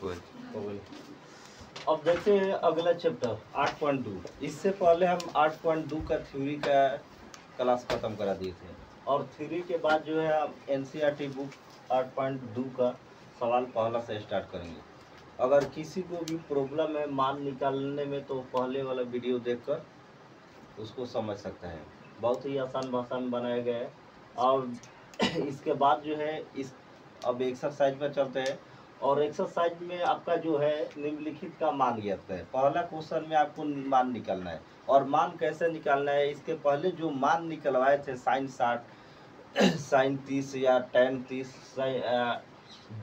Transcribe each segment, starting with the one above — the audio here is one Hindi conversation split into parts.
बोल। अब देखते हैं अगला चैप्टर 8.2। इससे पहले हम 8.2 का थ्योरी का क्लास खत्म करा दिए थे और थ्योरी के बाद जो है हम एनसीईआरटी बुक 8.2 का सवाल पहला से स्टार्ट करेंगे। अगर किसी को भी प्रॉब्लम है मान निकालने में तो पहले वाला वीडियो देखकर उसको समझ सकता है। बहुत ही आसान भाषा में बनाया गया है। और इसके बाद जो है इस अब एक्सरसाइज पर चलते हैं और एक्सरसाइज में आपका जो है निम्नलिखित का मान ज्ञात है। पहला क्वेश्चन में आपको मान निकालना है और मान कैसे निकालना है। इसके पहले जो मान निकलवाए थे sin 60 sin 30 या tan 30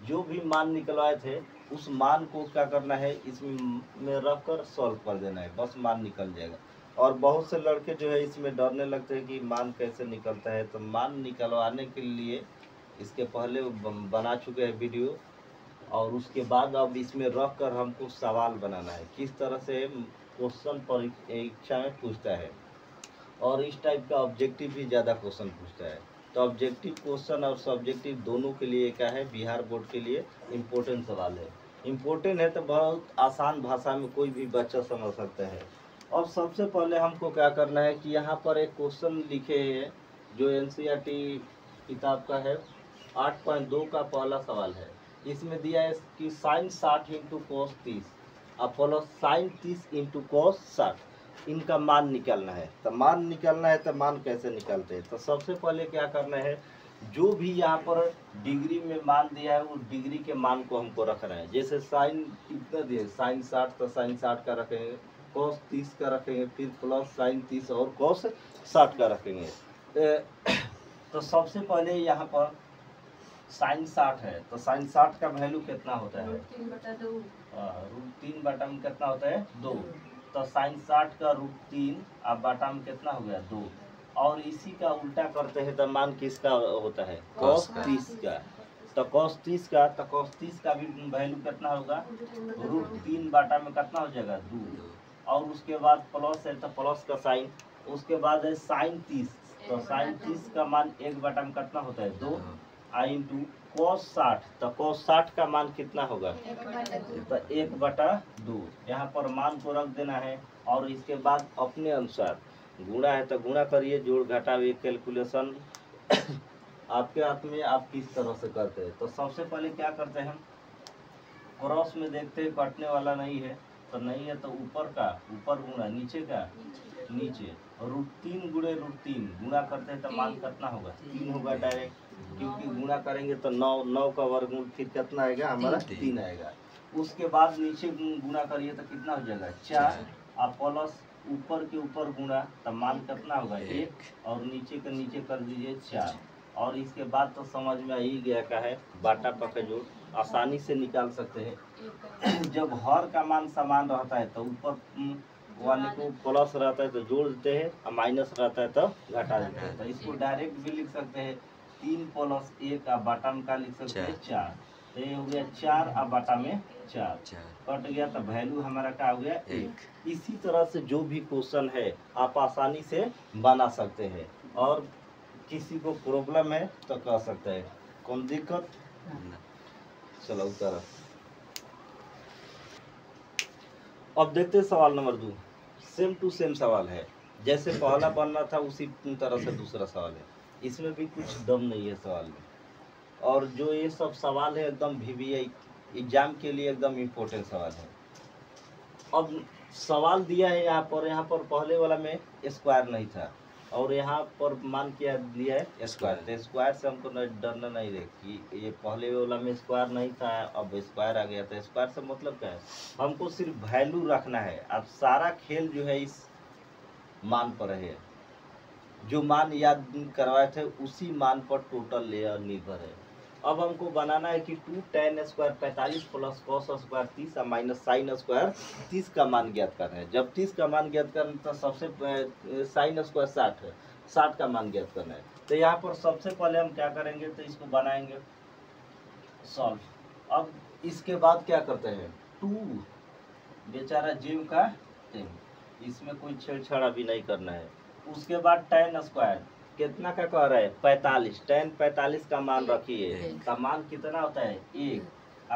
जो भी मान निकलवाए थे उस मान को क्या करना है इसमें रखकर सॉल्व कर देना है, बस मान निकल जाएगा। और बहुत से लड़के जो है इसमें डरने लगते हैं कि मान कैसे निकलता है। तो मान निकलवाने के लिए इसके पहले बना चुके हैं वीडियो और उसके बाद अब इसमें रख कर हमको सवाल बनाना है किस तरह से क्वेश्चन परीक्षा में पूछता है। और इस टाइप का ऑब्जेक्टिव भी ज़्यादा क्वेश्चन पूछता है। तो ऑब्जेक्टिव क्वेश्चन और सब्जेक्टिव दोनों के लिए क्या है, बिहार बोर्ड के लिए इम्पोर्टेंट सवाल है। इम्पोर्टेंट है तो बहुत आसान भाषा में कोई भी बच्चा समझ सकता है। और सबसे पहले हमको क्या करना है कि यहाँ पर एक क्वेश्चन लिखे हैं जो एनसीईआरटी किताब का है 8.2 का पहला सवाल है। इसमें दिया है कि sin 60 into cos 30 plus sin 30 into cos 60 इनका मान निकालना है। तो मान निकालना है तो मान कैसे निकालते हैं। तो सबसे पहले क्या करना है, जो भी यहाँ पर डिग्री में मान दिया है उस डिग्री के मान को हमको रखना है। जैसे साइन कितना दिया sin 60 तो sin 60 का रखेंगे, cos 30 का रखेंगे, फिर प्लस sin 30 और cos 60 का रखेंगे। तो सबसे पहले यहाँ पर sin 60 है तो sin 60 का वैल्यू कितना होता है, √3 बटा में कितना होता है 2। तो sin 60 का √3 अब बटा में कितना हो गया 2। और इसी का उल्टा करते हैं तो मान किसका होता है cos 30 का। तो cos 30 का भी वैल्यू कितना होगा √3 बटा में कितना हो जाएगा 2। और उसके बाद प्लस है तो प्लस का साइन, उसके बाद है sin 30 तो sin 30 का मान 1 बटा में कितना होता है 2 इंटू cos 60 तो cos 60 का मान कितना होगा तो 1 बटा 2। यहाँ पर मान को रख देना है और इसके बाद अपने अनुसार गुणा है तो गुणा करिए, जोड़ घटाव कैलकुलेशन आपके हाथ में, आप किस तरह से करते हैं। तो सबसे पहले क्या करते हैं हम क्रॉस में देखते हैं कटने वाला नहीं है तो नहीं है तो ऊपर का ऊपर गुणा नीचे का नीचे, √3 गुणे √3 गुणा करते हैं तो मान कितना होगा 3 होगा डायरेक्ट, क्योंकि गुणा करेंगे तो 9 का वर्गमूल फिर कितना आएगा हमारा 3 आएगा। उसके बाद नीचे गुणा करिए तो कितना हो जाएगा 4 और प्लस ऊपर के ऊपर गुणा तो मान कितना होगा 1 और नीचे के नीचे कर दीजिए 4। और इसके बाद तो समझ में आ ही गया का है बाटा पका जोड़ आसानी से निकाल सकते हैं। जब हर का मान समान रहता है तो ऊपर वाले को प्लस रहता है तो जोड़ देते हैं और माइनस रहता है तो घटा देते हैं। तो इसको डायरेक्ट भी लिख सकते हैं 3 + 1 और बाटा में का लिख सकते हैं 4। तो ये हो गया 4 और बाटा में 4 कट गया तो वैल्यू हमारा क्या हो गया 1। इसी तरह से जो भी क्वेश्चन है आप आसानी से बना सकते हैं और किसी को प्रॉब्लम है तो कह सकते हैं, कौन दिक्कत। चलो उतारा। अब देखते हैं सवाल नंबर 2। सेम टू सेम सवाल है, जैसे पहला बनना था उसी तरह से दूसरा सवाल है। इसमें भी कुछ दम नहीं है सवाल में। और जो ये सब सवाल है एकदम VVI एग्जाम के लिए एकदम इम्पोर्टेंट सवाल है। अब सवाल दिया है यहाँ पर पहले वाला में स्क्वायर नहीं था और यहाँ पर मान क्या दिया है स्क्वायर। तो स्क्वायर से हमको डरना नहीं है कि ये पहले वाला में स्क्वायर नहीं था अब स्क्वायर आ गया। तो स्क्वायर से मतलब क्या है, हमको सिर्फ वैल्यू रखना है। अब सारा खेल जो है इस मान पर है, जो मान याद करवाए थे उसी मान पर टोटल निर्भर है। अब हमको बनाना है कि 2 tan square 45 plus cos square 30 और माइनस sin स्क्वायर 30 का मान ज्ञात करना है। जब 30 का मान ज्ञात करना तो सबसे sin स्क्वायर 60 है, 60 का मान ज्ञात करना है। तो यहाँ पर सबसे पहले हम क्या करेंगे तो इसको बनाएंगे सॉल्व। अब इसके बाद क्या करते हैं 2 बेचारा जीव का टेन, इसमें कोई छेड़छाड़ अभी नहीं करना है। उसके बाद tan स्क्वायर कितना का कह रहा है 45, tan 45 का मान रखिए। का मान कितना होता है 1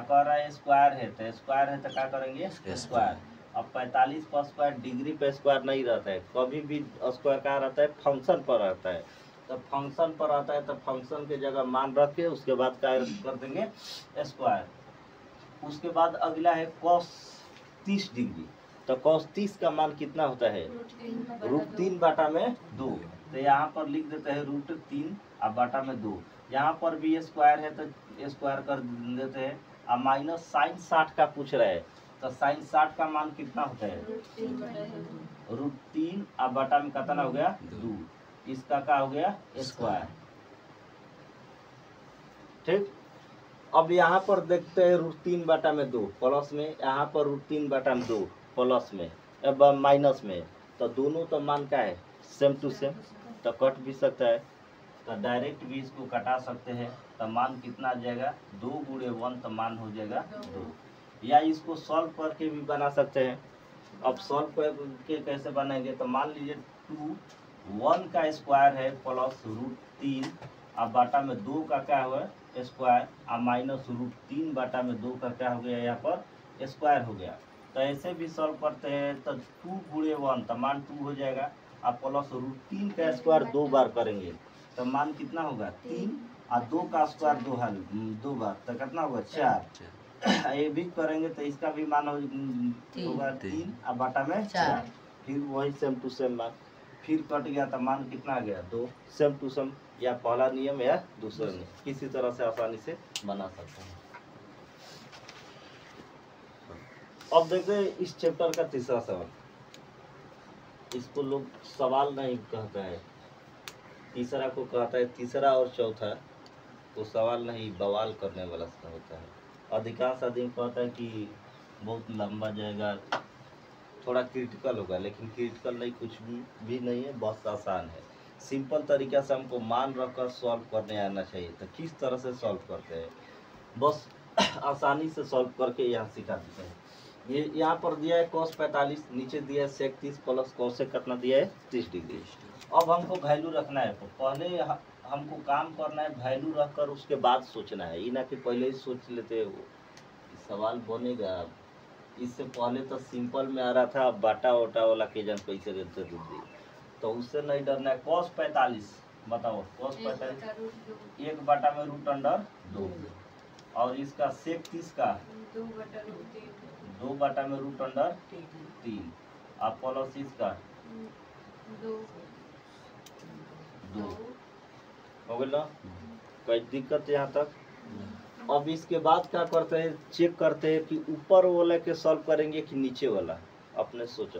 कह रहा है स्क्वायर है तो क्या करेंगे स्क्वायर। अब 45 पर स्क्वायर डिग्री पे स्क्वायर नहीं रहता है, कभी भी स्क्वायर कहाँ रहता है फंक्शन पर रहता है। तो फंक्शन पर आता है तो फंक्शन के जगह मान रख के उसके बाद क्या कर देंगे स्क्वायर। उसके बाद अगला है cos 30 डिग्री। तो cos 30 का मान कितना होता है √3/2। तो यहाँ पर लिख देते हैं √3/2। यहाँ पर भी स्क्वायर है तो स्क्वायर कर देते हैं। अब माइनस साइन 60 का पूछ रहा है तो साइन 60 का मान कितना होता है √3 अब बटा में कितना हो गया 2। इसका क्या हो गया स्क्वायर। ठीक। अब यहाँ पर देखते हैं √3/2 प्लस में, यहाँ पर √3/2 प्लस में अब माइनस में। तो दोनों तो मान का है सेम टू सेम, तो कट भी सकता है। तो डायरेक्ट भी इसको कटा सकते हैं। तो मान कितना आ जाएगा 2 × 1 तो मान हो जाएगा 2। या इसको सॉल्व करके भी बना सकते हैं। अब सॉल्व करके कैसे बनाएंगे तो मान लीजिए 1 का स्क्वायर है प्लस √3 अब बटा में 2 का क्या हुआ स्क्वायर अब माइनस √3/2 का क्या हो गया यहाँ पर स्क्वायर हो गया। तो ऐसे भी सॉल्व करते हैं तो 2 × 1 तो मान 2 हो जाएगा। अब प्लस √3 का स्क्वायर 2 बार करेंगे तो मान कितना होगा 3 और 2 का स्क्वायर 2 बार तो कितना होगा 4। ये भी करेंगे तो इसका भी मान होगा 3 और बटा में 4। फिर वही सेम टू सेम मान फिर कट गया तो मान कितना आ गया 2। सेम टू सेम या पहला नियम या दूसरा नियम किसी तरह से आसानी से बना सकते हैं। अब देखते हैं इस चैप्टर का तीसरा सवाल। इसको लोग सवाल नहीं कहता है, तीसरा को कहता है तीसरा और चौथा तो सवाल नहीं बवाल करने वाला होता है। अधिकांश आदमी कहता है कि बहुत लंबा जाएगा थोड़ा क्रिटिकल होगा, लेकिन क्रिटिकल नहीं कुछ भी नहीं है, बहुत आसान है। सिंपल तरीका से हमको मान रखकर सॉल्व करने आना चाहिए। तो किस तरह से सॉल्व करते हैं बस आसानी से सॉल्व करके यहाँ सिखा देते हैं। ये यहाँ पर दिया है cos 45 नीचे दिया है sec 30 प्लस cos कितना दिया है 30 डिग्री। अब हमको वैल्यू रखना है तो पहले हमको काम करना है वैल्यू रखकर उसके बाद सोचना है। ये ना कि पहले ही सोच लेते हो सवाल बनेगा। इससे पहले तो सिंपल में आ रहा था बाटा वोटा वाला के जन कैसे देते दूसरी, तो उससे नहीं डरना है। cos 45 बताओ cos 45 1/√2 और इसका sec 30 का 2/√3 अब प्लस इसका 2 हो गया ना। कोई दिक्कत यहाँ तक। अब इसके बाद क्या करते हैं चेक करते हैं कि ऊपर वाला के सॉल्व करेंगे कि नीचे वाला। अपने सोचो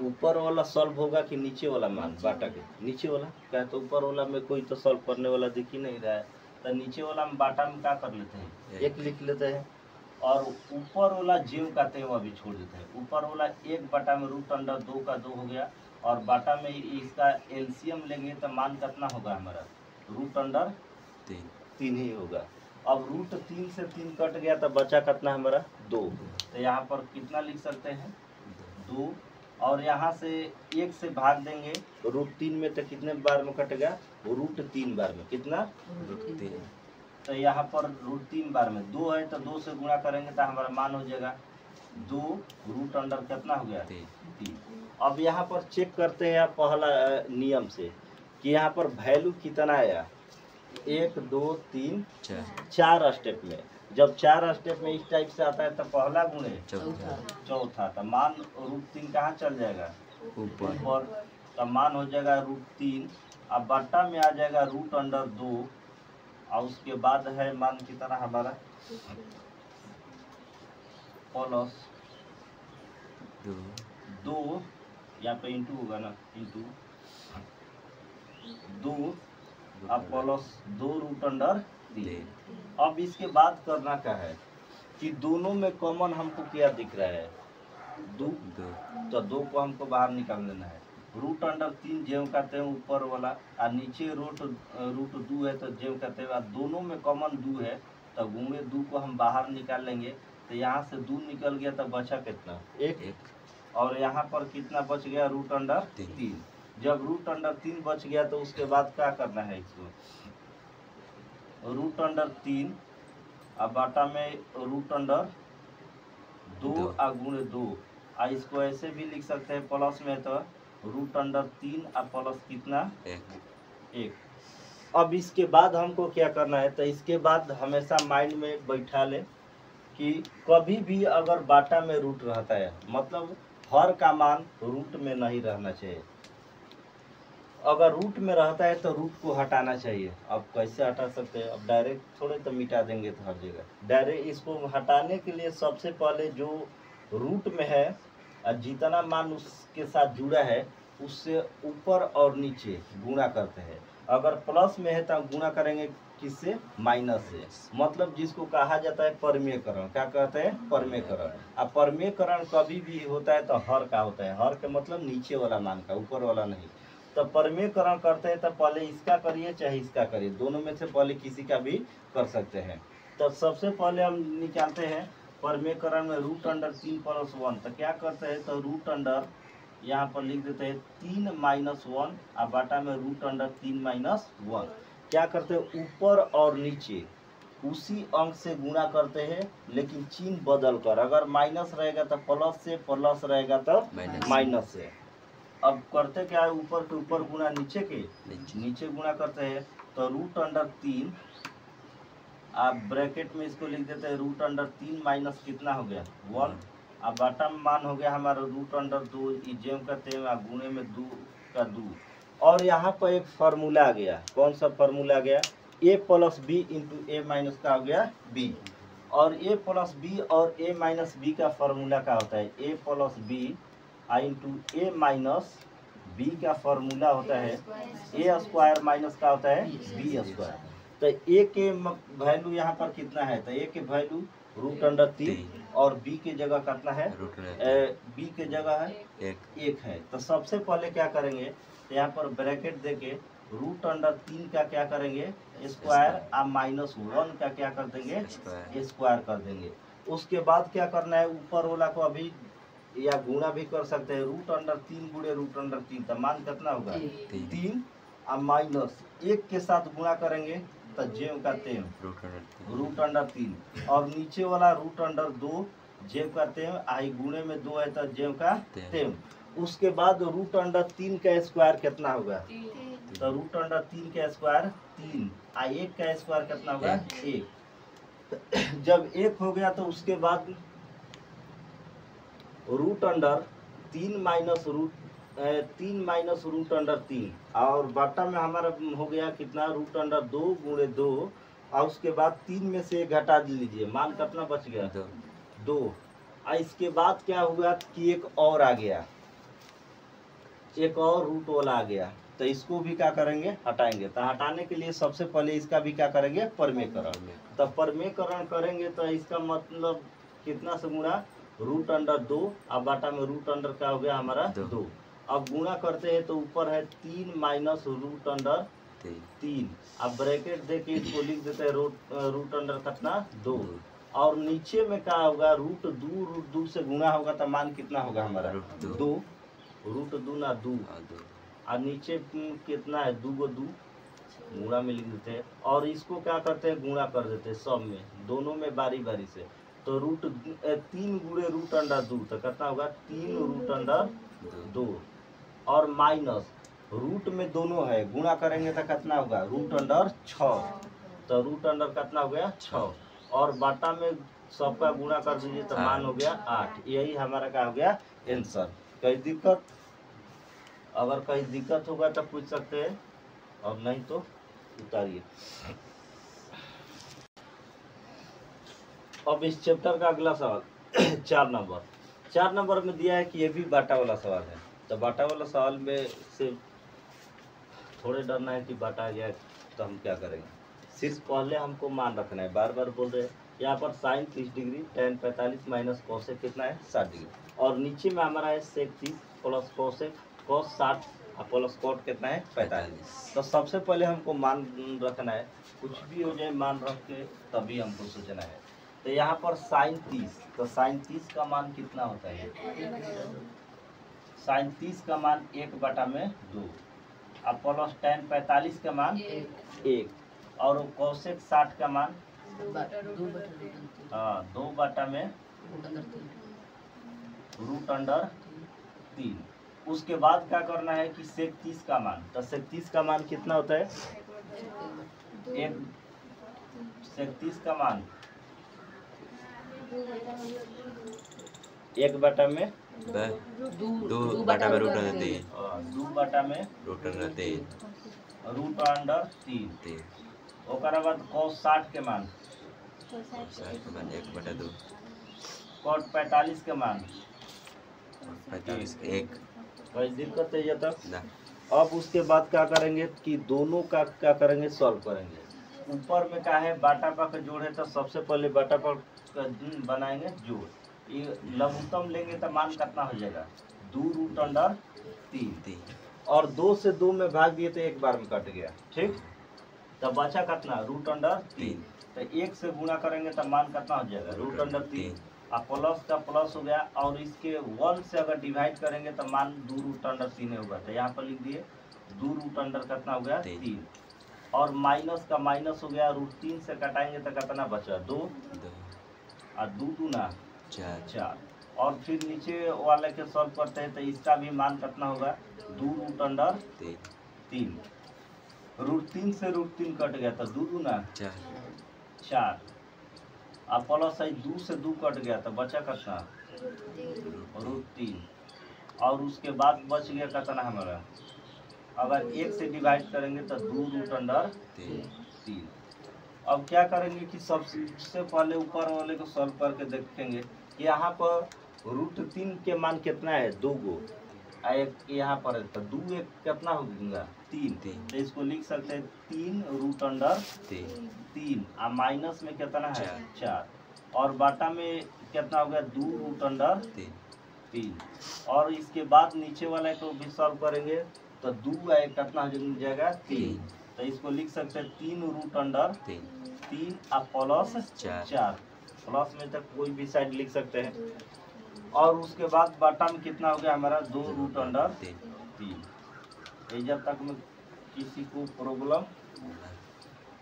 ऊपर वाला सॉल्व होगा कि नीचे वाला मान बाटा के नीचे वाला क्या, तो ऊपर वाला में कोई तो सॉल्व करने वाला दिख ही नहीं रहा है। तो नीचे वाला में बाटा में क्या कर लेते हैं 1 लिख लेते हैं और ऊपर वाला जीव का ते वो भी छोड़ देते हैं। ऊपर वाला 1/√2 का 2 हो गया और बाटा में इसका एलसीएम लेंगे तो मान कितना होगा हमारा √3 ही होगा। अब √3 से 3 कट गया तो बचा कितना हमारा 2। तो यहाँ पर कितना लिख सकते हैं 2 और यहाँ से 1 से भाग देंगे √3 में तो कितने बार में कटेगा √3 बार में कितना √3। तो यहाँ पर √3 बार में 2 है तो 2 से गुणा करेंगे तो हमारा मान हो जाएगा 2 √ कितना हो गया 3। अब यहाँ पर चेक करते हैं पहला नियम से कि यहाँ पर वैल्यू कितना आया 1 2 3 4 स्टेप में। जब 4 स्टेप में इस टाइप से आता है तो पहला गुणे चौथा तो मान √3 कहाँ चल जाएगा ऊपर तो मान हो जाएगा √3। अब बट्टा में आ जाएगा √2 और उसके बाद है मान कितना हमारा प्लस 2 यहाँ पे इंटू होगा ना इंटू 2 अब प्लस 2√3। अब इसके बाद करना क्या है कि दोनों में कॉमन हमको क्या दिख रहा है 2 तो 2 को हमको बाहर निकाल लेना है। √3 जेव कहते हैं ऊपर वाला और नीचे √2 है तो जेव कहते हैं। दोनों में कॉमन 2 है तो गुणे 2 को हम बाहर निकाल लेंगे तो यहाँ से 2 निकल गया तो बचा कितना 1 और यहाँ पर कितना बच गया √3। जब √3 बच गया तो उसके बाद क्या करना है इसको √3 अब बाटा में रूट अंडर 2 आ गुणे 2। इसको ऐसे भी लिख सकते हैं प्लस में तो रूट अंडर 3 आ प्लस कितना 1। अब इसके बाद हमको क्या करना है, तो इसके बाद हमेशा माइंड में बैठा ले कि कभी भी अगर बाटा में रूट रहता है मतलब हर का मान रूट में नहीं रहना चाहिए। अगर रूट में रहता है तो रूट को हटाना चाहिए। अब कैसे हटा सकते हैं, अब डायरेक्ट थोड़े तो मिटा देंगे तो हर जगह। डायरेक्ट इसको हटाने के लिए सबसे पहले जो रूट में है और जितना मान उसके साथ जुड़ा है उससे ऊपर और नीचे गुणा करते हैं। अगर प्लस में है तो गुणा करेंगे किससे, माइनस से। मतलब जिसको कहा जाता है परमेयकरण। क्या कहते हैं, परमेयकरण। अब परमेयकरण कभी भी होता है तो हर का होता है। हर का मतलब नीचे वाला मान का, ऊपर वाला नहीं। तो परमेयकरण करते हैं तो पहले इसका करिए चाहे इसका करिए, दोनों में से पहले किसी का भी कर सकते हैं। तो सबसे पहले हम निकालते हैं परमेयकरण में रूट अंडर 3 प्लस 1। तो क्या करते हैं, तो रूट अंडर यहाँ पर लिख देते हैं 3 माइनस 1 और बाटा में रूट अंडर 3 माइनस 1। क्या करते हैं, ऊपर और नीचे उसी अंक से गुणा करते हैं, लेकिन चिन्ह बदल कर। अगर माइनस रहेगा तो प्लस से, प्लस रहेगा तो माइनस से। अब करते क्या है, ऊपर के ऊपर गुणा नीचे के नीचे गुणा करते हैं। तो रूट अंडर 3 आप ब्रैकेट में इसको लिख देते हैं रूट अंडर 3 माइनस कितना हो गया 1। अब बॉटम मान हो गया हमारा रूट अंडर 2 जेम करते हैं गुणे में 2 का 2। और यहाँ पर एक फार्मूला आ गया। कौन सा फार्मूला आ गया, a plus B into A minus का हो गया b। और a प्लस बी और a माइनस बी का फार्मूला क्या होता है, a plus B into A minus B का फार्मूला होता है ए स्क्वायर माइनस का होता है बी स्क्वायर। तो ए के वैल्यू यहाँ पर कितना है, तो ए के वैल्यू रूट अंडर 3 और बी के जगह कितना है, बी के जगह है 1 है। तो सबसे पहले क्या करेंगे, तो यहाँ पर ब्रैकेट देके रूट अंडर 3 का क्या करेंगे स्क्वायर और माइनस 1 का क्या कर देंगे स्क्वायर कर देंगे। उसके बाद क्या करना है, ऊपर वाला को अभी या गुणा भी कर सकते हैं। रूट अंडर 3 गुणे रूट अंडर 3 तो मान कितना होगा 3 और माइनस 1 के साथ गुणा करेंगे तो जेम का तेम रूट अंडर 3 और नीचे वाला रूट अंडर 2 जेम का तेम आई गुणे में 2 है तो जेम का तेम। उसके बाद रूट अंडर 3 का स्क्वायर कितना होगा, तो रूट अंडर 3 का स्क्वायर 3 और 1 का स्क्वायर कितना होगा 1। जब 1 हो गया तो उसके बाद root under 3 minus root under 3 और बट्टा में हमारा हो गया कितना रूट अंडर 2 गुणे 2 और उसके बाद 3 में से घटा लीजिए, मान कितना बच गया 2। और इसके बाद क्या हुआ कि एक और आ गया, एक और रूट वाला आ गया। तो इसको भी क्या करेंगे हटाएंगे। तो हटाने के लिए सबसे पहले इसका भी क्या करेंगे परमेयकरण। तो परमेयकरण करेंगे तो इसका मतलब कितना से गुणा रूट अंडर 2 अब बाटा में रूट अंडर क्या हो गया हमारा 2। अब गुणा करते हैं तो ऊपर है 3 माइनस रूट अंडर 3। अब ब्रैकेट दे के इसको लिख देते हैं रूट अंडर कितना 2। और नीचे में क्या होगा रूट 2 से गुणा होगा तो मान कितना होगा हमारा 2 रूट 2 ना 2 और नीचे कितना है 2 गुणा में लिख देते हैं। और इसको क्या करते हैं गुणा कर देते हैं सब में, दोनों में बारी बारी से। तो रूट 3 गुणे रूट अंडर 2 तो कितना होगा 3 रूट अंडर 2 और माइनस रूट में दोनों है गुणा करेंगे तो कितना होगा रूट अंडर 6। तो रूट अंडर कितना हो गया 6 और बाटा में सबका गुणा कर दीजिए तो मान हो गया 8। यही हमारा क्या हो गया आंसर। कहीं दिक्कत, अगर कहीं दिक्कत होगा तो पूछ सकते हैं और नहीं तो उतारिए। अब इस चैप्टर का अगला सवाल 4 नंबर में दिया है कि ये भी बाटा वाला सवाल है। तो बाटा वाला सवाल में से थोड़े डरना है कि बाटा आ गया तो हम क्या करेंगे। सिर्फ पहले हमको मान रखना है, बार बार बोल रहे हैं। यहाँ पर sine 30 degree tan 45 minus cosec कितना है 60 डिग्री और नीचे में हमारा है sec 30 plus cosec cos 60 plus cot कितना है 45। तो सबसे पहले हमको मान रखना है, कुछ भी हो जाए मान रख के तभी हमको सोचना है। तो यहाँ पर साइन 30, तो साइन 30 का मान कितना होता है, साइन 30 का मान 1/2 अब प्लस tan 45 का मान 1 और कोसेक 60 का मान हाँ 2 बटा में रूट अंडर 3। उसके बाद क्या करना है कि sec 30 का मान, तो sec 30 का मान कितना होता है? sec 30 का मान 1 बटा में 2 बटा में रूट अंडर 3। 2 बटा में रूट अंडर 3। Root under 3। ओकरा बाद cos 60 के मान 1 बटा 2। cot 45 के मान 45 1। कोई दिक्कत है ये तक ना। अब उसके बाद क्या करेंगे कि दोनों का क्या करेंगे, सॉल्व करेंगे। ऊपर में क्या है, बाटा पा का जोड़ है, तो सबसे पहले बाटा पा का बनाएंगे जोड़। ये लघुत्तम लेंगे तो मान कितना हो जाएगा? 2 रूट अंडर 3 और 2 से 2 में भाग दिए तो एक बार में कट गया, ठीक। तो बचा कितना? Root under 3। तो 1 से गुणा करेंगे तो मान कितना हो जाएगा? Root under 3। अब प्लस का प्लस हो गया, और इसके 1 से अगर डिवाइड करेंगे तो मान 2 रूट अंडर 3 होगा। तो यहाँ पर लिख दिए 2 रूट अंडर कितना हो गया? 3। और माइनस का माइनस हो गया, रूट 3 से कटाएंगे तो कितना बचा? 2 और 2 दूना 4। और फिर नीचे वाले के सॉल्व करते हैं तो इसका भी मान कितना होगा? 2 रूट अंडर 3। रूट 3 से रूट 3 कट गया तो 2 दूना 4। अब प्लस है 2 से 2 कट गया तो बचा कितना? रूट 3। और उसके बाद बच गया कितना हमारा? अगर 1 से डिवाइड करेंगे तो 2 रूट अंडर 3। अब क्या करेंगे कि सबसे पहले ऊपर वाले को सॉल्व करके देखेंगे कि यहाँ पर रूट 3 के मान कितना है? 2 गो। एक यहाँ पर है तो 2 एक कितना होगा? 3। तो इसको लिख सकते हैं 3 रूट अंडर 3 और माइनस में कितना है? 4 और बाटा में कितना हो गया? 2 रूट अंडर 3। और इसके बाद नीचे वाला को भी सॉल्व करेंगे तो 2 आए कितना हो जाएगा? 3। तो इसको लिख सकते हैं 3 रूट अंडर 3 और प्लस 4। प्लस में तक कोई भी साइड लिख सकते हैं। और उसके बाद बाटा में कितना हो गया हमारा? 2 रूट अंडर 3। जब तक में किसी को प्रॉब्लम।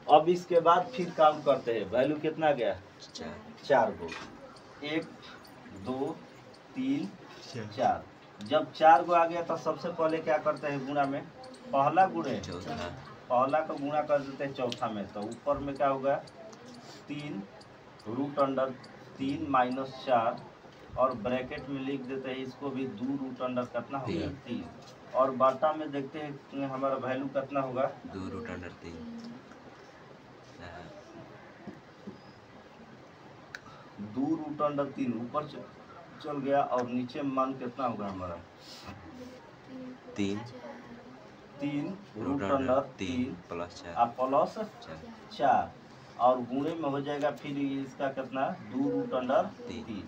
अब इसके बाद फिर काम करते हैं। वैल्यू कितना गया? 4 गो। 1 2 3 4। जब 4 गो आ गया तो सबसे पहले क्या करते हैं? गुणा में पहला गुणे पहला का गुणा कर देते हैं चौथा में। तो ऊपर में क्या होगा? 3 रूट अंडर 3 माइनस 4 और ब्रैकेट में लिख देते हैं इसको भी 2 रूट अंडर कितना होगा? 3। और बाटा में देखते हैं हमारा वैल्यू कितना होगा? 2 रूट अंडर 3। 2 रूट अंडर 3 ऊपर चल गया और नीचे मान कितना होगा हमारा? 3 रूट अंडर 3 प्लस 4 और गुणे में हो जाएगा फिर इसका कितना? 2 रूट अंडर 3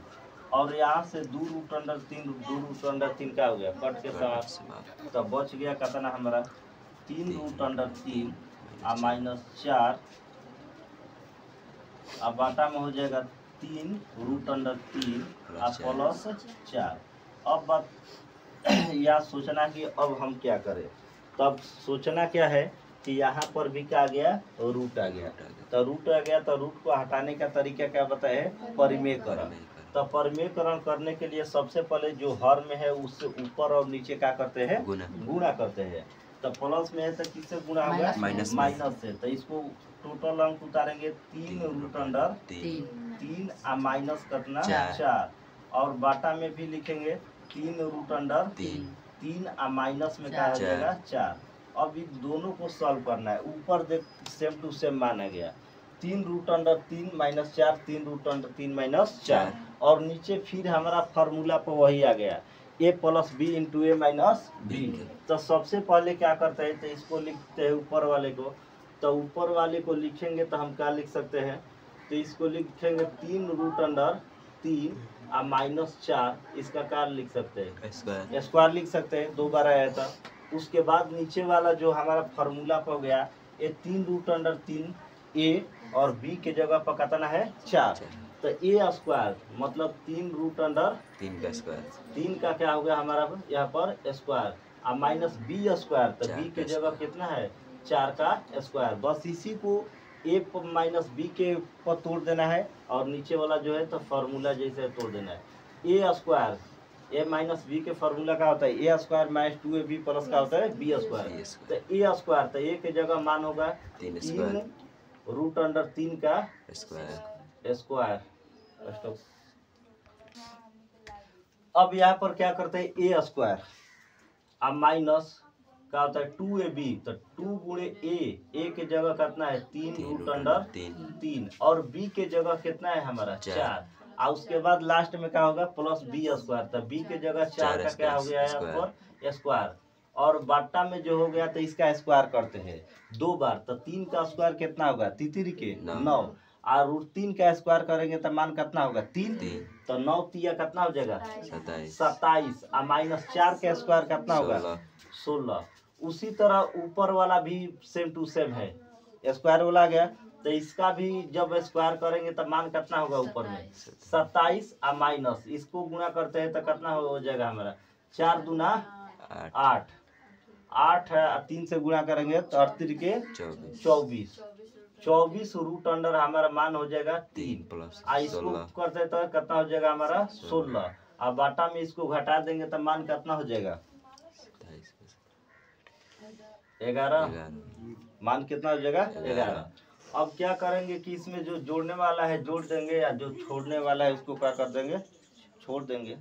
और यहाँ से 2 रूट अंडर 3 2 रूट अंडर 3 का हो गया कट के साथ। तो बच गया कितना हमारा? 3 रूट अंडर 3 और माइनस 4 अब बाटा में हो जाएगा 3 रूट अंडर 3 और प्लस 4। अब बात यह सोचना कि अब हम क्या करें। तब सोचना क्या है कि यहाँ पर भी क्या आ गया? रूट आ गया। तो रूट आ गया तो रूट को हटाने का तरीका क्या बताए? परिमेयकरण। तो परिमेयकरण करने के लिए सबसे पहले जो हर में है उससे ऊपर और नीचे क्या करते हैं? गुणा करते हैं। तो प्लस में है तो किससे गुणा होगा? माइनस से। तो इसको टोटल अंक उतारेंगे 3 रूट अंडर 3 और माइनस कितना? 4 और बाटा में भी लिखेंगे 3 रूट अंडर 3 और माइनस में क्या हो जाएगा? 4। अब इन दोनों को सॉल्व करना है। ऊपर देख सेम टू सेम माना गया 3 root under 3 minus 4 3 root under 3 minus 4 और नीचे फिर हमारा फार्मूला पर वही आ गया a plus B into A minus B. तो सबसे पहले क्या करते हैं? तो इसको लिखते हैं ऊपर वाले को। तो ऊपर वाले को लिखेंगे तो हम क्या लिख सकते हैं? तो इसको लिखेंगे 3 रूट अंडर 3 और माइनस 4 इसका क्या लिख सकते हैं? स्क्वायर लिख सकते हैं। 2 बार आया था। उसके बाद नीचे वाला जो हमारा फार्मूला पर हो गया ये 3 रूट अंडर 3 ए और बी के जगह पर कितना है? 4। तो ए स्क्वायर मतलब 3 रूट अंडर 3 का स्क्वायर 3 का क्या हो गया हमारा यहाँ पर स्क्वायर और माइनस बी स्क्वायर। तो बी के जगह कितना है? 4 का स्क्वायर। बस इसी को ए माइनस बी के पर तोड़ देना है और नीचे वाला जो है तो फार्मूला जैसे तोड़ देना है। ए स्क्वायर ए माइनस बी के फार्मूला का होता है ए स्क्वायर माइनस 2ab प्लस का होता है बी स्क्वायर। तो ए स्क्वायर तो ए के जगह मान होगा 3 रूट अंडर 3 का स्क्वायर। अब यहाँ पर क्या करते हैं ए स्क्वायर अब माइनस क्या होता है 2ab तो 2 गुणे ए के जगह कितना है 3 रूट अंडर 3 और बी के जगह कितना है हमारा 4 और उसके बाद लास्ट में क्या होगा प्लस बी स्क्वायर। तो बी के जगह 4 का क्या हो गया है पर स्क्वायर और बाटा में जो हो गया तो इसका स्क्वायर करते हैं 2 बार। तो 3 का स्क्वायर कितना होगा 3 के 9 और रूट 3 का स्क्वायर करेंगे तो मान कितना होगा 3 तो 9 तिया कितना हो जाएगा 27 और माइनस 4 का स्क्वायर कितना होगा 16। उसी तरह ऊपर वाला भी सेम टू सेम है स्क्वायर वाला गया तो इसका भी जब स्क्वायर करेंगे तो मान कितना होगा ऊपर में 27 और माइनस इसको गुणा करते हैं तो कितना हो जाएगा हमारा 4 दूना 8 8 है 3 से गुणा करेंगे तो 38 के 24 रूट अंडर हमारा मान हो जाएगा 3 इसको करते तो कितना हो जाएगा हमारा 16 और बाटा में इसको घटा देंगे तो मान कितना हो जाएगा 11 मान कितना हो जाएगा 11। अब क्या करेंगे कि इसमें जो जोड़ने वाला है जोड़ देंगे या जो छोड़ने वाला है उसको क्या कर देंगे छोड़ देंगे।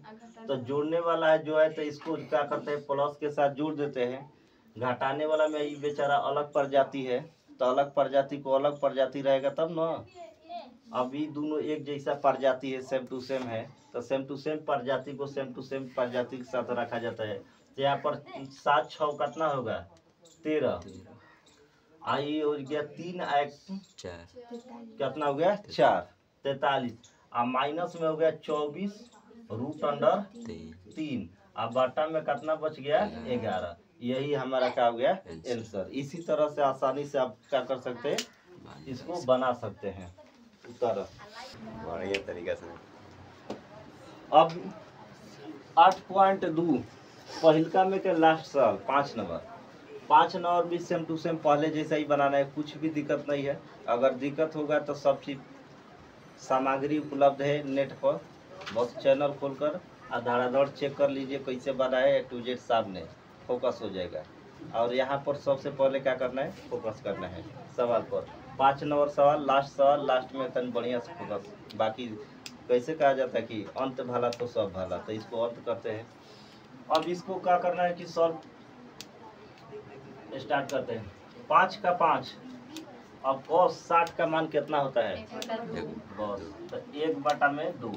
तो जोड़ने वाला है जो है तो इसको क्या करते हैं प्लस के साथ जोड़ देते हैं। घटाने वाला में ये बेचारा अलग प्रजाति है तो अलग प्रजाति को अलग प्रजाति रहेगा तब ना। अभी दोनों एक जैसा प्रजाति है सेम टू सेम है तो सेम टू सेम प्रजाति को सेम टू सेम प्रजाति के साथ रखा जाता है। तो यहाँ पर 7 6 कितना होगा 13 आई हो गया 3 कितना हो गया 4 43 और माइनस में हो गया 24 रूट अंडर 3 और बाटा में कितना बच गया 11। यही हमारा क्या हो गया आंसर। इसी तरह से आसानी से आप क्या कर सकते हैं इसको बना सकते हैं उत्तर बढ़िया तरीका से। अब 8.2 पहिलका में के लास्ट सवाल 5 नंबर भी सेम टू सेम पहले जैसा ही बनाना है। कुछ भी दिक्कत नहीं है। अगर दिक्कत होगा तो सब चीज सामग्री उपलब्ध है नेट पर बस चैनल खोलकर धड़ाधड़ चेक कर लीजिए कैसे बनाए A to Z सामने फोकस हो जाएगा। और यहाँ पर सबसे पहले क्या करना है फोकस करना है सवाल पर। 5 नंबर सवाल लास्ट में तन बढ़िया से फोकस। बाकी कैसे कहा जाता है कि अंत भला तो सब भला तो इसको अंत करते हैं। अब इसको क्या करना है कि सॉल्व स्टार्ट करते हैं। 5 का 5 अब cos 60 का मान कितना होता है बस तो 1 बटा में 2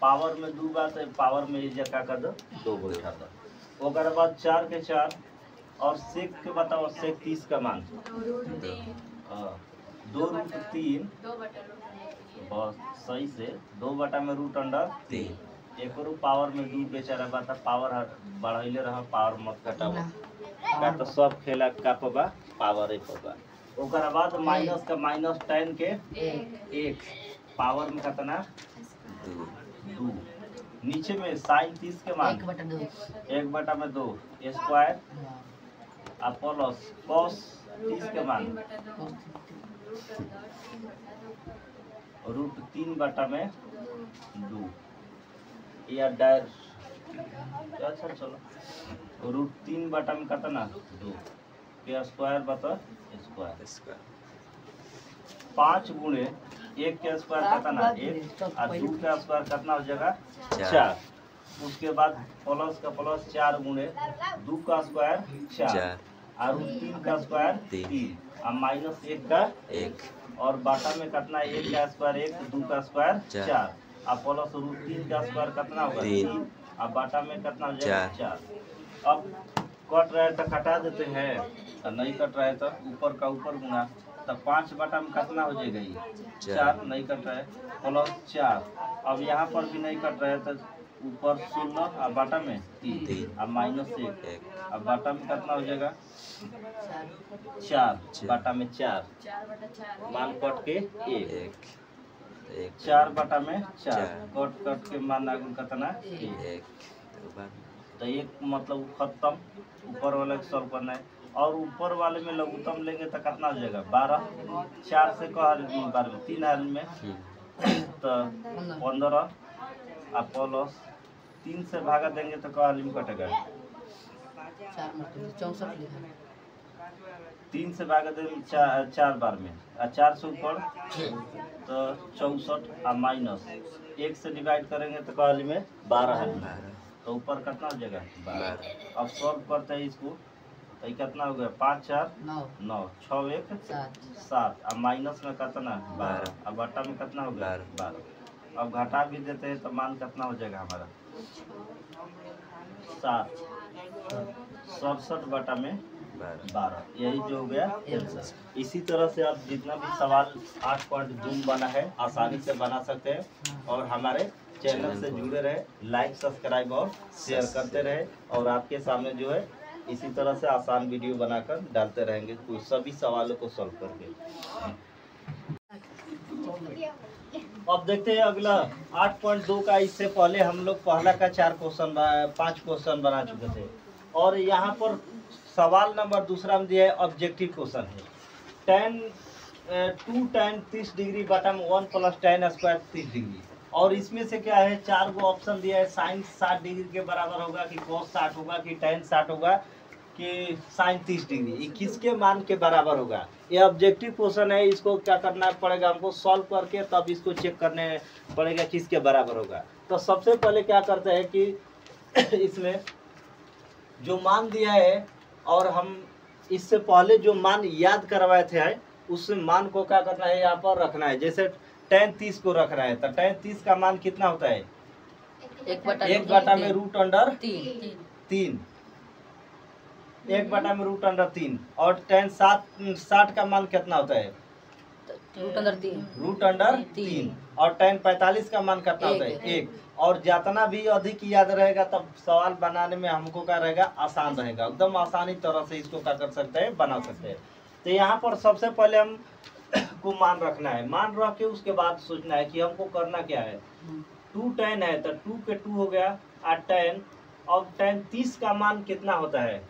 पावर में 2 बात है पावर में ये जगह का दो 2 बैठा था। ओकर बाद 4 के 4 और सेक के बताओ सेक 30 का मान 2 रूट 3 बस सही से 2 बटा में रूट अंडर 3 एक पावर में 2 बेचारा बात पावर बढ़ाइले रहा पावर मत घटाओ का तो सब खेला का पबा पावर है पबा। ओकर बाद माइनस का माइनस tan के 1 पावर में कितना 2 नीचे में sin 30 के मान 1 बटा में 2 स्क्वायर और प्लस cos 30 के मान रूट 3 बटा में 2 या डायर अच्छा चलो रूट 3 बटा में कितना 2 के स्क्वायर बता स्क्वायर 5 गुणे 1 के स्क्वायर कितना 1 और 2 का स्क्वायर कितना हो जाएगा 4। उसके बाद प्लस का प्लस 4 गुणे 2 का स्क्वायर 4 और रूट 3 का स्क्वायर 3 और माइनस 1 का 1 और बाटा में कितना 1 का स्क्वायर 1 2 का स्क्वायर 4 और प्लस रूट 3 का स्क्वायर कितना होगा 3 और बाटा में कितना हो जाएगा 4। अब कट रहा है तो घटा देते हैं और नहीं कट रहा है तो ऊपर का ऊपर गुना तो 5 बटा में कितना हो जाएगा ये 4 नहीं कट रहा है प्लस 4। अब यहाँ पर भी नहीं कट रहा है तो ऊपर 16 और बाटा में 3 और माइनस 1 और बाटा में कितना हो जाएगा 4 बाटा में 4 मान कट के 1 4 बटा में 4 कट के मान आगुन कितना 1 तो 1 मतलब खत्म ऊपर वाला सॉल्व करना है। और ऊपर वाले में लघुत्तम लेंगे तो कितना हो जाएगा 12। 4 से कह 12 में 3 हाल में तो 15 और प्लस 3 से भागा देंगे तो कह हाल में कटेगा 3 से भागा देंगे 4 बार में और 4 से ऊपर तो 64 और माइनस 1 से डिवाइड करेंगे तो कह हाल में 12 है तो ऊपर कितना हो जाएगा 12। अब सॉल्व करते हैं इसको तो कितना हो गया 5 4 9 6 1 7 और माइनस में कितना 12 और बटा में कितना हो गया 12। अब घटा भी देते हैं तो मान कितना हो जाएगा हमारा 7 67 बटा में 12। यही जो हो गया आंसर। इसी तरह से आप जितना भी सवाल 8.2 बना है आसानी से बना सकते हैं और हमारे चैनल से जुड़े रहे, लाइक सब्सक्राइब और शेयर करते रहे और आपके सामने जो है इसी तरह से आसान वीडियो बनाकर डालते रहेंगे कोई सभी सवालों को सॉल्व करके। अब देखते हैं अगला 8.2 का। इससे पहले हम लोग पहला का 5 क्वेश्चन बना चुके थे और यहाँ पर सवाल नंबर दूसरा में दिया है ऑब्जेक्टिव क्वेश्चन है 2 tan 30 degree bottom 1 + tan square 30 degree और इसमें से क्या है 4 गो ऑप्शन दिया है। साइन 60 डिग्री के बराबर होगा कि cos 60 होगा कि tan 60 होगा कि साइन 30 डिग्री, ये किसके मान के बराबर होगा। ये ऑब्जेक्टिव क्वेश्चन है, इसको क्या करना पड़ेगा हमको सॉल्व करके तब इसको चेक करने पड़ेगा किसके बराबर होगा। तो सबसे पहले क्या करते हैं कि इसमें जो मान दिया है और हम इससे पहले जो मान याद करवाए थे उस मान को क्या करना है यहाँ पर रखना है। जैसे tan 30 को रख रहा है तो tan 30 का मान कितना होता है 1/√3 1/√3 और tan 60 का मान कितना होता है √3 और tan 45 का मान कितना होता है 1। और जितना भी अधिक याद रहेगा तब सवाल बनाने में हमको क्या रहेगा आसान रहेगा, एकदम आसानी तरह से इसको क्या कर सकते हैं बना सकते हैं। तो यहाँ पर सबसे पहले हम को मान रखना है, मान रख के उसके बाद सोचना है कि हमको करना क्या है। 2 tan है तो 2 के 2 हो गया और tan, और tan 30 का मान कितना होता है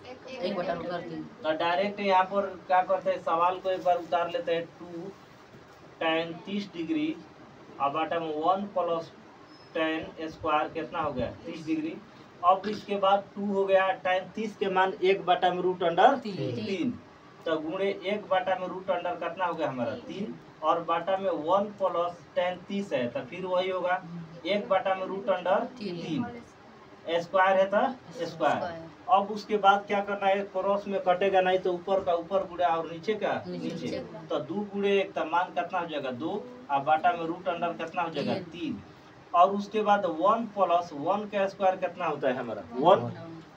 1/√3। तो डायरेक्ट यहाँ पर क्या करते हैं सवाल को एक बार उतार लेते हैं 2 tan 30 डिग्री और बटा में 1 + tan स्क्वायर कितना हो गया 30 डिग्री। अब इसके बाद 2 हो गया tan 30 के मान 1/√3 तो गुणे 1/√3 कितना हो गया हमारा 3 और बाटा में 1 + tan 30 है तो फिर वही होगा 1/√3 स्क्वायर है तो स्क्वायर। अब उसके बाद क्या करना है क्रॉस में कटेगा नहीं तो ऊपर का ऊपर गुणा और नीचे का नीचे तो 2 गुणे 1 तो मान कितना हो जाएगा 2 और बाटा में √अंडर कितना हो जाएगा 3 और उसके बाद 1 + 1 का स्क्वायर कितना होता है हमारा 1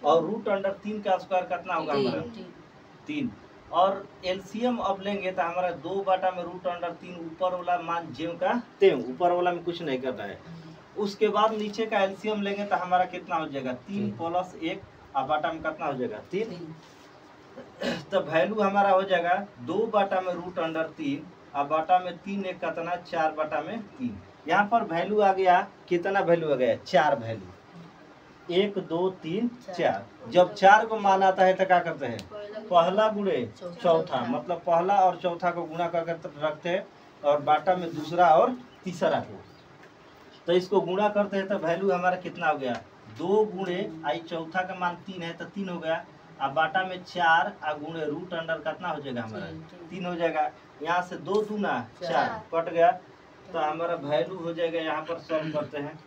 और √3 का स्क्वायर कितना होगा हमारा 3 और एलसीएम अब लेंगे तो हमारा 2/√3 ऊपर वाला मान जेम का तेम, ऊपर वाला में कुछ नहीं करना है। उसके बाद नीचे का एलसीएम लेंगे तो हमारा कितना हो जाएगा 3 + 1 और बाटा में कितना हो जाएगा 3 तो वैल्यू हमारा हो जाएगा 2/√3 और बाटा में 3 एक कितना 4/3। यहाँ पर वैल्यू आ गया कितना वैल्यू आ गया 4 वैल्यू 1 2 3 4। जब 4 को मान आता है तो क्या करते हैं पहला गुणे चौथा, मतलब पहला और चौथा को गुणा करके रखते हैं और बाटा में दूसरा और तीसरा को, तो इसको गुणा करते हैं तो वैल्यू हमारा कितना हो गया 2 गुणे आई चौथा का मान 3 है तो 3 हो गया और बाटा में 4 और गुणे √अंडर कितना हो जाएगा हमारा 3 हो जाएगा। यहाँ से 2 दूना 4 कट गया तो हमारा वैल्यू हो जाएगा। यहाँ पर सॉल्व करते हैं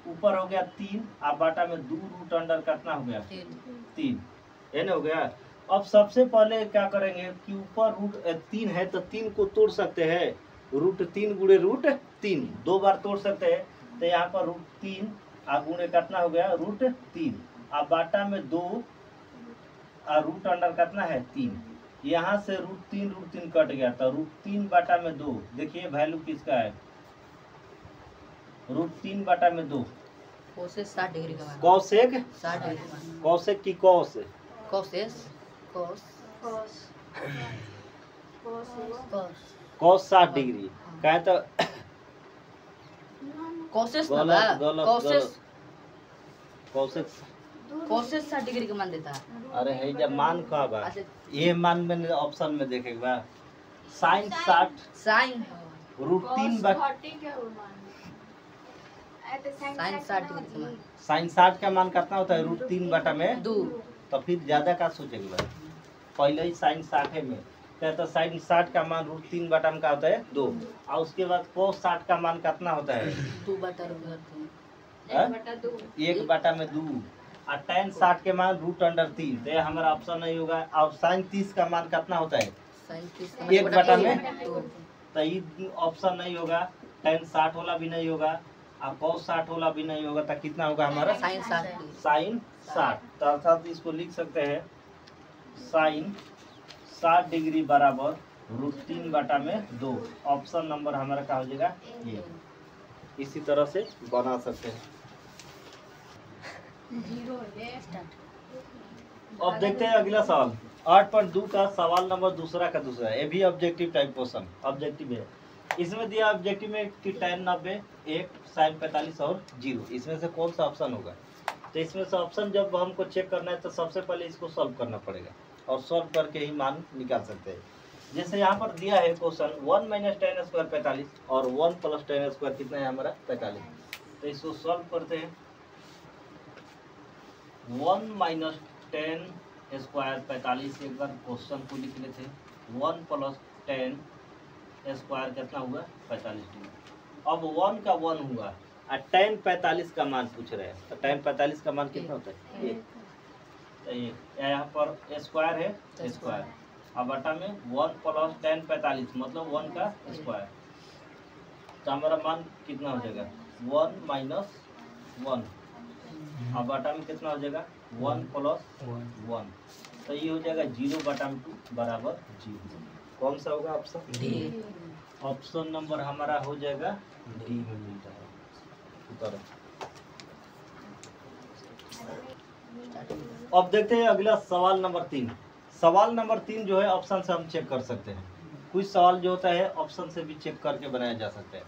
ऊपर हो गया 3 और बाटा में 2 √अंडर कितना हो गया 3 है ना हो गया। अब सबसे पहले क्या करेंगे कि ऊपर √3 है तो 3 को तोड़ सकते हैं √3 गुणे √3 2 बार तोड़ सकते हैं तो यहाँ पर √3 और गुणे कितना हो गया √3 और बाटा में 2 और √अंडर कितना है 3। यहाँ से √3 कट गया तो √3 बाटा में 2 देखिए वैल्यू किसका है √3/2 कोसेक 60 डिग्री का मान कौसेक 60 डिग्री का मान कौसेक की कौस कोसेस कोस कौस 60 डिग्री कहे तो कोसेस ना गलत गलत कोसेस कौसेक कोसेस 60 डिग्री का मान देता है। अरे है जब मान का बा अच्छा ये मान में ऑप्शन में देखेगा साइन 60 साइन √3 बटा साइन 60 डिग्री का मान साइन 60 का मान कितना होता है √3 बटा में 2 तो फिर ज्यादा का सोचेगा पहले ही साइन 60 है में तो साइन 60 का मान √3 बटा में का होता है 2 और उसके बाद कोस 60 का मान कितना होता है 2 बटा √3 1 बटा में 2 और tan 60 के मान √3 तो ये हमारा ऑप्शन नहीं होगा। और साइन 30 का मान कितना होता है साइन 30 1 बटा में 2 तो ये ऑप्शन नहीं होगा। tan 60 वाला भी नहीं होगा और cos 60 वाला भी नहीं होगा तो कितना होगा हमारा साइन 60 साइन 60 तो अर्थात इसको लिख सकते हैं साइन 60 डिग्री बराबर √3 बटा में 2। ऑप्शन नंबर हमारा क्या हो जाएगा ये। इसी तरह से बना सकते हैं। अब देखते हैं अगला सवाल 8.2 का सवाल नंबर दूसरा का दूसरा। ये भी ऑब्जेक्टिव टाइप क्वेश्चन ऑब्जेक्टिव है। इसमें दिया ऑब्जेक्टिव में कि tan 90 1 sin 45 और 0 इसमें से कौन सा ऑप्शन होगा। तो इसमें से ऑप्शन जब हमको चेक करना है तो सबसे पहले इसको सॉल्व करना पड़ेगा और सॉल्व करके ही मान निकाल सकते हैं। जैसे यहाँ पर दिया है क्वेश्चन 1 - tan² 45 और 1 + tan² कितना है हमारा 45। तो इसको सॉल्व करते हैं। 1 - tan² 45 एक बार क्वेश्चन को लिख लेते हैं। 1 + tan² कितना हुआ 45 डिग्री। अब 1 का 1 हुआ और tan 45 का मान पूछ रहे हैं। तो tan 45 का मान कितना होता है 1। तो ये यहाँ पर स्क्वायर है स्क्वायर अब बटा में 1 + tan 45 मतलब 1 का स्क्वायर। तो हमारा मान कितना हो जाएगा 1 - 1 अब बटा में कितना हो जाएगा 1 + 1 तो ये हो जाएगा 0 बटा में 2 बराबर 0। कौन सा होगा ऑप्शन डी। ऑप्शन नंबर हमारा हो जाएगा डी में मिलता है उत्तर। अब देखते हैं अगला सवाल नंबर 3। सवाल नंबर 3 जो है ऑप्शन से हम चेक कर सकते हैं। कुछ सवाल जो होता है ऑप्शन से भी चेक करके बनाया जा सकता है।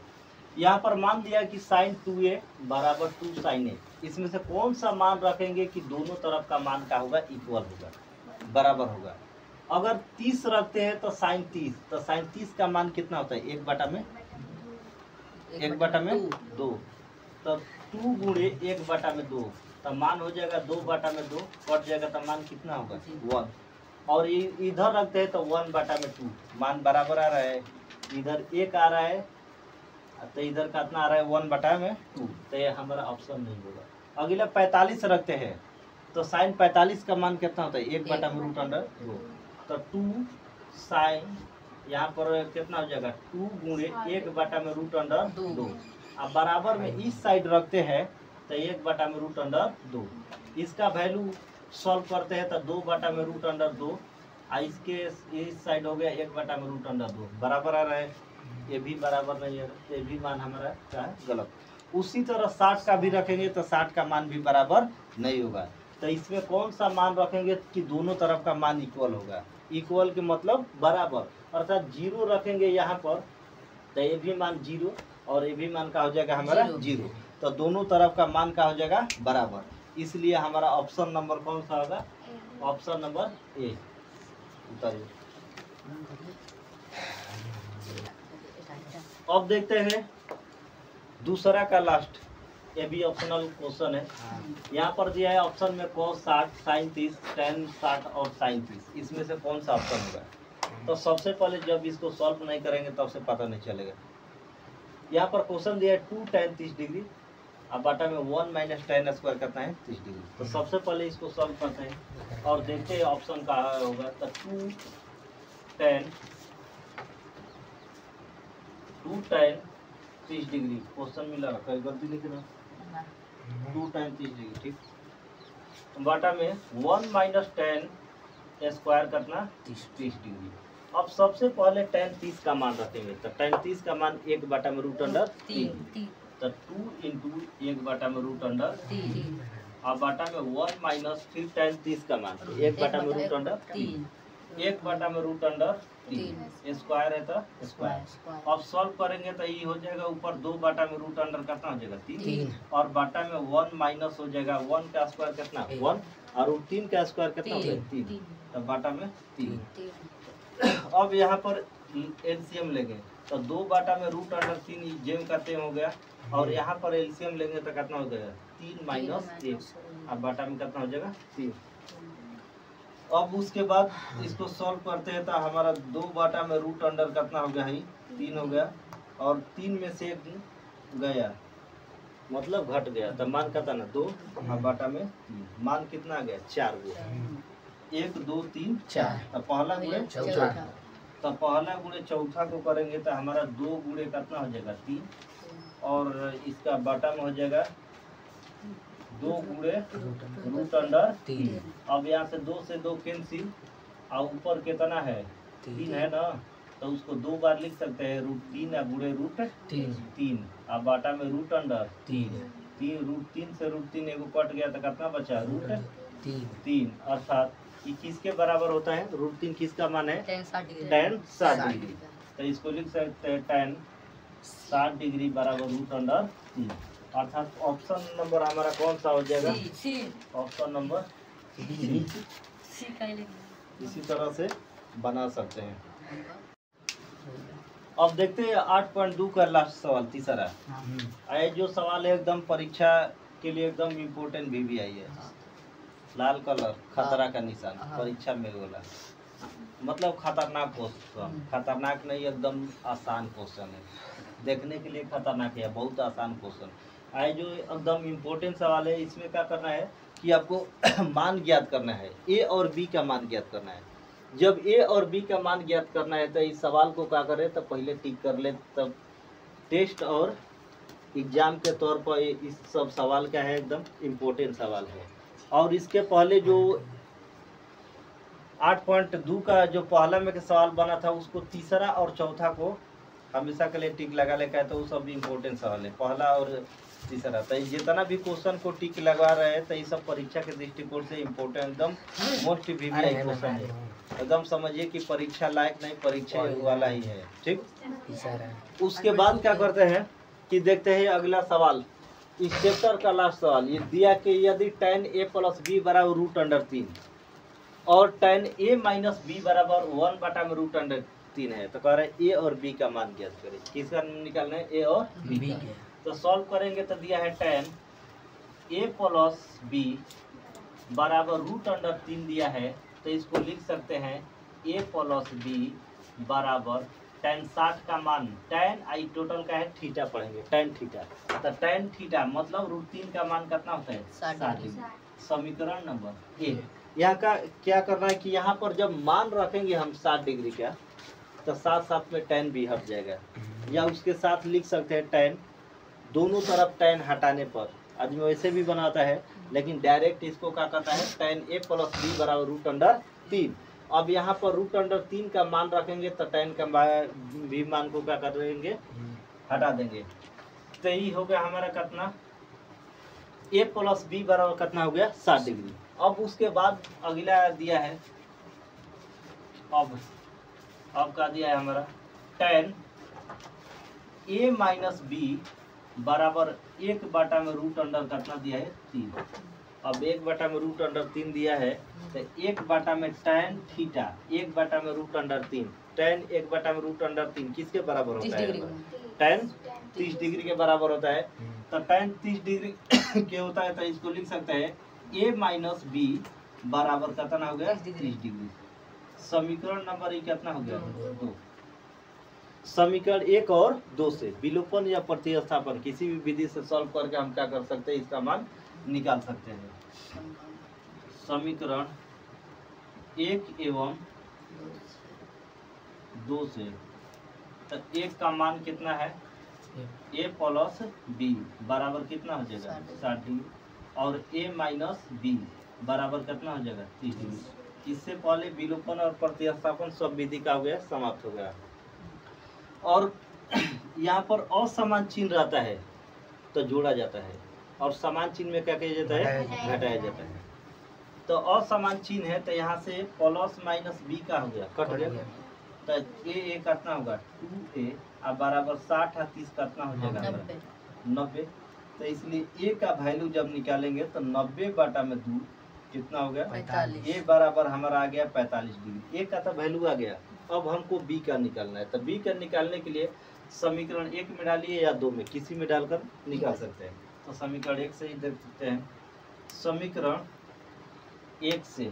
यहाँ पर मान दिया कि sin 2a बराबर 2 sin a। इसमें से कौन सा मान रखेंगे कि दोनों तरफ का मान क्या होगा इक्वल होगा बराबर होगा। अगर 30 रखते हैं तो sin 30 तो sin 30 का मान कितना होता है 1 बटा में 2 तो 2 गुणे 1 बटा में 2 तो मान हो जाएगा 2 बटा में 2 कट जाएगा तो मान कितना होगा 1। और इधर रखते हैं तो 1 बटा में 2 मान बराबर आ रहा है। इधर 1 आ रहा है तो इधर कितना आ रहा है 1 बटा में 2 तो ये हमारा ऑप्शन नहीं होगा। अगला 45 रखते हैं तो sin 45 का मान कितना होता है 1 बटा में √2 तो 2 sin यहाँ पर कितना हो जाएगा 2 गुणे 1 बटा में √2 अब बराबर में इस साइड रखते हैं तो 1 बटा में √2 इसका वैल्यू सॉल्व करते हैं तो 2 बटा में √2 और इसके इस साइड हो गया 1 बटा में √2 बराबर आ रहा है। ये भी बराबर नहीं है ये भी मान हमारा क्या है गलत। उसी तरह 60 का भी रखेंगे तो 60 का मान भी बराबर नहीं होगा। तो इसमें कौन सा मान रखेंगे कि दोनों तरफ का मान इक्वल होगा। इक्वल के मतलब बराबर अर्थात 0 रखेंगे यहाँ पर तो ये भी मान 0 और ये भी मान का हो जाएगा हमारा 0 तो दोनों तरफ का मान का हो जाएगा बराबर। इसलिए हमारा ऑप्शन नंबर कौन सा होगा ऑप्शन नंबर ए उतारिए। अब देखते हैं दूसरा का लास्ट ये भी ऑप्शनल क्वेश्चन है। यहाँ पर दिया है ऑप्शन में cos 60 sin 30 tan 60 और sin 30 इसमें से कौन सा ऑप्शन होगा। तो सबसे पहले जब इसको सॉल्व नहीं करेंगे तब से पता नहीं चलेगा। यहाँ पर क्वेश्चन दिया है 2 tan 30 डिग्री अब बटा में 1 - tan² कितना है 30 डिग्री। तो सबसे पहले इसको सॉल्व करते हैं और देखते हैं ऑप्शन कहाँ होगा। तो 2 tan 30 डिग्री क्वेश्चन मिला रखा है गलती लिख रहा 2 tan 30 डिग्री ठीक बटा में 1 - tan² कितना 30 डिग्री। अब सबसे पहले tan 30 का मान रखेंगे तो tan 30 का मान 1 बटा में √3 तो 2 × 1 बटा में √3 अब बटा में 1 - फिर tan 30 का मान 1 बटा में √3 1 बटा में √3 स्क्वायर है तो स्क्वायर। अब सॉल्व करेंगे तो ये हो जाएगा ऊपर 2 बटा में √3 कितना हो जाएगा 3 और बटा में 1 माइनस हो जाएगा 1 का स्क्वायर कितना 1 और रूट 3 का स्क्वायर कितना हो गया? 3। तो बाटा में 3। अब यहाँ पर एलसीएम लेंगे तो 2 बाटा में रूट अंडर 3 जेम करते हो गया, और यहाँ पर एलसीएम लेंगे तो कितना हो जाएगा? 3 माइनस 1। अब बाटा में कितना हो जाएगा? 3। अब उसके बाद इसको सॉल्व करते हैं तो हमारा 2 बाटा में रूट अंडर कितना हो गया है? 3 हो गया, और 3 में से 1 गया मतलब घट गया, तो मान कितना ना 2 बाटा में 3, मान कितना आ गया? 4 गया। 1 2 3 4, तो पहला गुणे चौथा, तो पहला गुणे चौथा को करेंगे तो हमारा 2 गुणे कितना हो जाएगा? 3, और इसका बाटा में हो जाएगा 2 गुणे रूट अंडर 3। अब यहाँ से 2 से 2 कैंसिल, और ऊपर कितना है? 3 है ना, तो उसको 2 बार लिख सकते हैं, रूट 3 या गुणे रूट 3। अब बाटा में रूट अंडर 3 रूट 3 से रूट 3 एगो कट गया तो कितना बचा? रूट 3। अर्थात कि किसके बराबर होता है? रूट 3 किसका मान है? tan 60 degree. तो इसको लिख सकते हैं tan 60 डिग्री बराबर रूट अंडर 3। अर्थात ऑप्शन नंबर हमारा कौन सा हो जाएगा? Option number C. इसी तरह से बना सकते हैं। अब देखते हैं 8.2 का लास्ट सवाल, तीसरा। ये जो सवाल है एकदम परीक्षा के लिए एकदम इम्पोर्टेंट भी आई है। लाल कलर खतरा का निशान, परीक्षा में बोला मतलब खतरनाक क्वेश्चन। खतरनाक नहीं, एकदम आसान क्वेश्चन है, देखने के लिए खतरनाक है, बहुत आसान क्वेश्चन। आए जो एकदम इम्पोर्टेंट सवाल है, इसमें क्या करना है कि आपको मान ज्ञात करना है, ए और बी का मान ज्ञात करना है। जब ए और बी का मान ज्ञात करना है तो इस सवाल को क्या करें, तो पहले टिक कर ले, तब टेस्ट और एग्जाम के तौर पर इस सब सवाल क्या है, एकदम इम्पोर्टेंट सवाल है। और इसके पहले जो 8.2 का जो पहला में के सवाल बना था, उसको तीसरा और चौथा को हमेशा के लिए टिक लगा लेकर, तो वो सब भी इम्पोर्टेंट सवाल है, पहला और तीसरा। तो जितना भी क्वेश्चन को टिक लगा रहे हैं तो ये सब परीक्षा के दृष्टिकोण से इम्पोर्टेंट, एकदम मोस्ट वीवीआई क्वेश्चन है। एकदम समझिए कि परीक्षा लायक नहीं, परीक्षा वाला ही है, ठीक। उसके बाद क्या करते हैं कि देखते हैं अगला सवाल, इस चैप्टर का लास्ट सवाल। ये दिया कि यदि tan a + b बराबर रूट अंडर 3 और tan a - b बराबर 1 बटा में रूट अंडर 3 है, तो कह रहे हैं ए और बी का मान ज्ञात करें। किसका निकालना है? ए और बी। तो सॉल्व करेंगे तो दिया है tan a + b बराबर रूट अंडर 3 दिया है, तो इसको लिख सकते हैं a + b बराबर tan 60 का मान, tan आई टोटल का है, थीटा पढ़ेंगे, tan थीटा। तो tan थीटा मतलब रूट 3 का मान कितना होता है? 60। समीकरण नंबर 1। यहाँ का क्या करना है कि यहाँ पर जब मान रखेंगे हम 60 डिग्री का, तो साथ साथ में tan भी हट जाएगा, या उसके साथ लिख सकते हैं tan, दोनों तरफ tan हटाने पर आदमी वैसे भी बनाता है, लेकिन डायरेक्ट इसको क्या कहता है? tan a + b बराबर रूट अंडर 3। अब यहाँ पर रूट अंडर 3 का मान रखेंगे तो tan का भी मान को क्या कर देंगे? हटा देंगे। तो यही हो गया हमारा कितना? a + b बराबर कितना हो गया? 60 डिग्री। अब उसके बाद अगला दिया है, अब क्या दिया है हमारा? tan a - b बराबर 1 बटा में रूट अंडर कितना दिया है? 3। अब 1 बटा में रूट अंडर 3 दिया है, तो 1 बटा में tan थीटा 1 बटा में रूट अंडर 3, tan 1 बटा में रूट अंडर 3 किसके बराबर होता है? tan 30 डिग्री के बराबर होता है। तो tan 30 डिग्री के होता है, तो इसको लिख सकते हैं a - b बराबर कितना हो गया? 30 डिग्री। समीकरण नंबर ये कितना हो गया? 2। समीकरण 1 और 2 से विलोपन या प्रतिस्थापन किसी भी विधि से सॉल्व करके हम क्या कर सकते हैं? इसका मान निकाल सकते हैं। समीकरण 1 एवं 2 से, तो 1 का मान कितना है? a + b बराबर कितना हो जाएगा? 60 डिग्री, और a - b बराबर कितना हो जाएगा? 30 डिग्री। इससे पहले विलोपन और प्रतिस्थापन सब विधि का हो गया, समाप्त हो गया। और यहाँ पर असमान चिन्ह रहता है तो जोड़ा जाता है, और समान चिन्ह में क्या किया जाता है? घटाया जाता है। तो असमान चिन्ह है तो यहाँ से + - b का हो गया, कट गया, तो a कितना होगा? 2a अब बराबर 60 और 30 कितना हो जाएगा? 90। तो इसलिए a का वैल्यू जब निकालेंगे तो 90 बटा में 2 कितना हो गया 45। ए बराबर हमारा आ गया 45 डिग्री। ए का तो वैल्यू आ गया। अब हमको बी का निकालना है। तो बी का निकालने के लिए समीकरण 1 में डालिए या 2 में, किसी में डालकर निकाल सकते हैं। तो समीकरण 1 से ही देख सकते हैं। समीकरण 1 से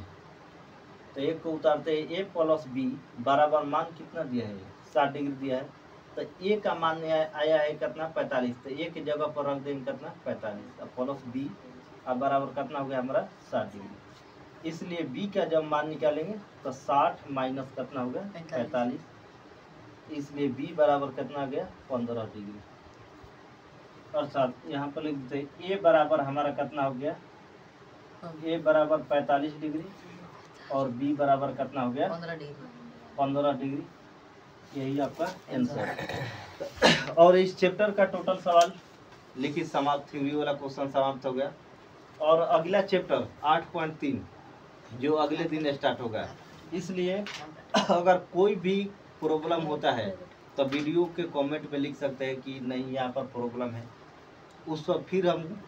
तो 1 को उतारते हैं, ए प्लस बी बराबर मान कितना दिया है, 60 डिग्री दिया है। तो ए का मान आया है कितना 45। तो ए की जगह पर रख देंगे कितना 45, अब प्लस बी अब बराबर कितना हो गया हमारा 60 डिग्री। इसलिए बी का जब मान निकालेंगे तो 60 माइनस कितना हो गया 45, इसलिए बी बराबर कितना आ गया 15 डिग्री। अर्थात यहाँ पर लिख देते ए बराबर हमारा कितना हो गया, ए बराबर 45 डिग्री और बी बराबर कितना हो गया 15 डिग्री। यही आपका आंसर है। और इस चैप्टर का टोटल सवाल लिखित समाप्त, थ्योरी वाला क्वेश्चन समाप्त हो गया। और अगला चैप्टर 8.3 जो अगले दिन स्टार्ट होगा। इसलिए अगर कोई भी प्रॉब्लम होता है तो वीडियो के कमेंट में लिख सकते हैं कि नहीं यहाँ पर प्रॉब्लम है, उस वक्त फिर हम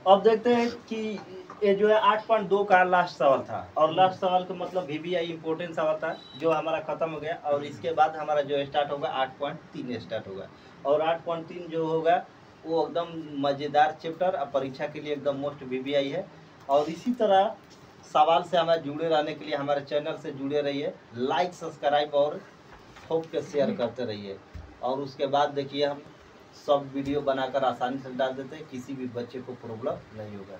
अब देखते हैं कि ये जो है 8.2 का लास्ट सवाल था। और लास्ट सवाल का मतलब VBI इम्पोर्टेंट सवाल था जो हमारा खत्म हो गया। और इसके बाद हमारा जो स्टार्ट होगा 8.3 स्टार्ट होगा। और 8.3 जो होगा वो एकदम मज़ेदार चैप्टर और परीक्षा के लिए एकदम मोस्ट VBI है। और इसी तरह सवाल से हमारे जुड़े रहने के लिए हमारे चैनल से जुड़े रहिए, लाइक सब्सक्राइब और ठोक के शेयर करते रहिए। और उसके बाद देखिए हम सब वीडियो बनाकर आसानी से डाल देते हैं, किसी भी बच्चे को प्रॉब्लम नहीं होगा।